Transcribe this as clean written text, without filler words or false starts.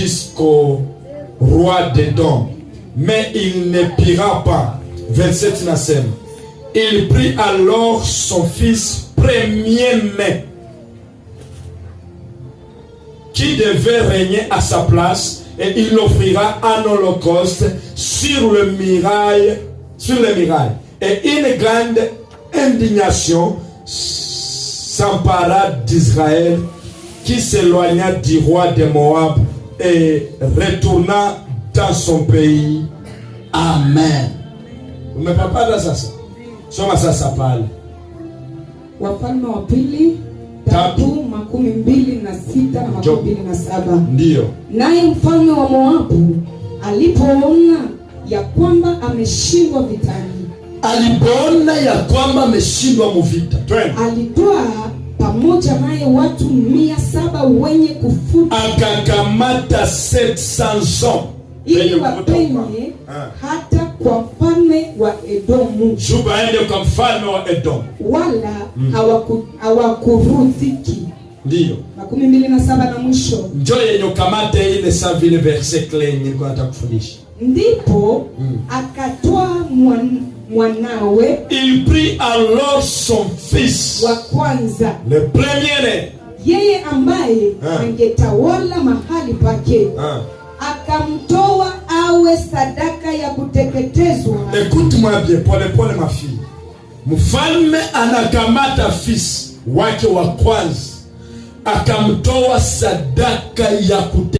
jusqu'au roi d'Édom. Mais il ne pira pas. 27 nasem. Il prit alors son fils premier-né, qui devait régner à sa place, et il l'offrira en holocauste sur le mirail. Et une grande indignation s'empara d'Israël, qui s'éloigna du roi de Moab et retourna dans son pays. Amen. Umepapata sasa? Soma sasa pale. Wafalme wa pili 3:26 na 27. Ndio. Naye mfalme wa Moabu alipoona ya kwamba ameshindwa vitani, alitoa pamoja naye watu 700 wenye kufuta, akakamata 700 hommes ili wapenye hata kwa mfalme wa Edomu. Juba aende kwa mfalme wa Edom. Wala hawakurudhiki. Ndio. 27 na mwisho. Njoo yenye kamate ile sa vile verset clé nilikuwa nataka kufundisha. Ndipo akatoa mwanawe. Il prit alors son fils wa kwanza, le premier-né, yeye ambaye angetawala mahali pake, akamtoa awe sadaka ya kuteketezwa. Écoute-moi bien, pole ma fille. Mfalme anakamata fils wake wa kwanza, akamtoa sadaka ya kuteketezwa.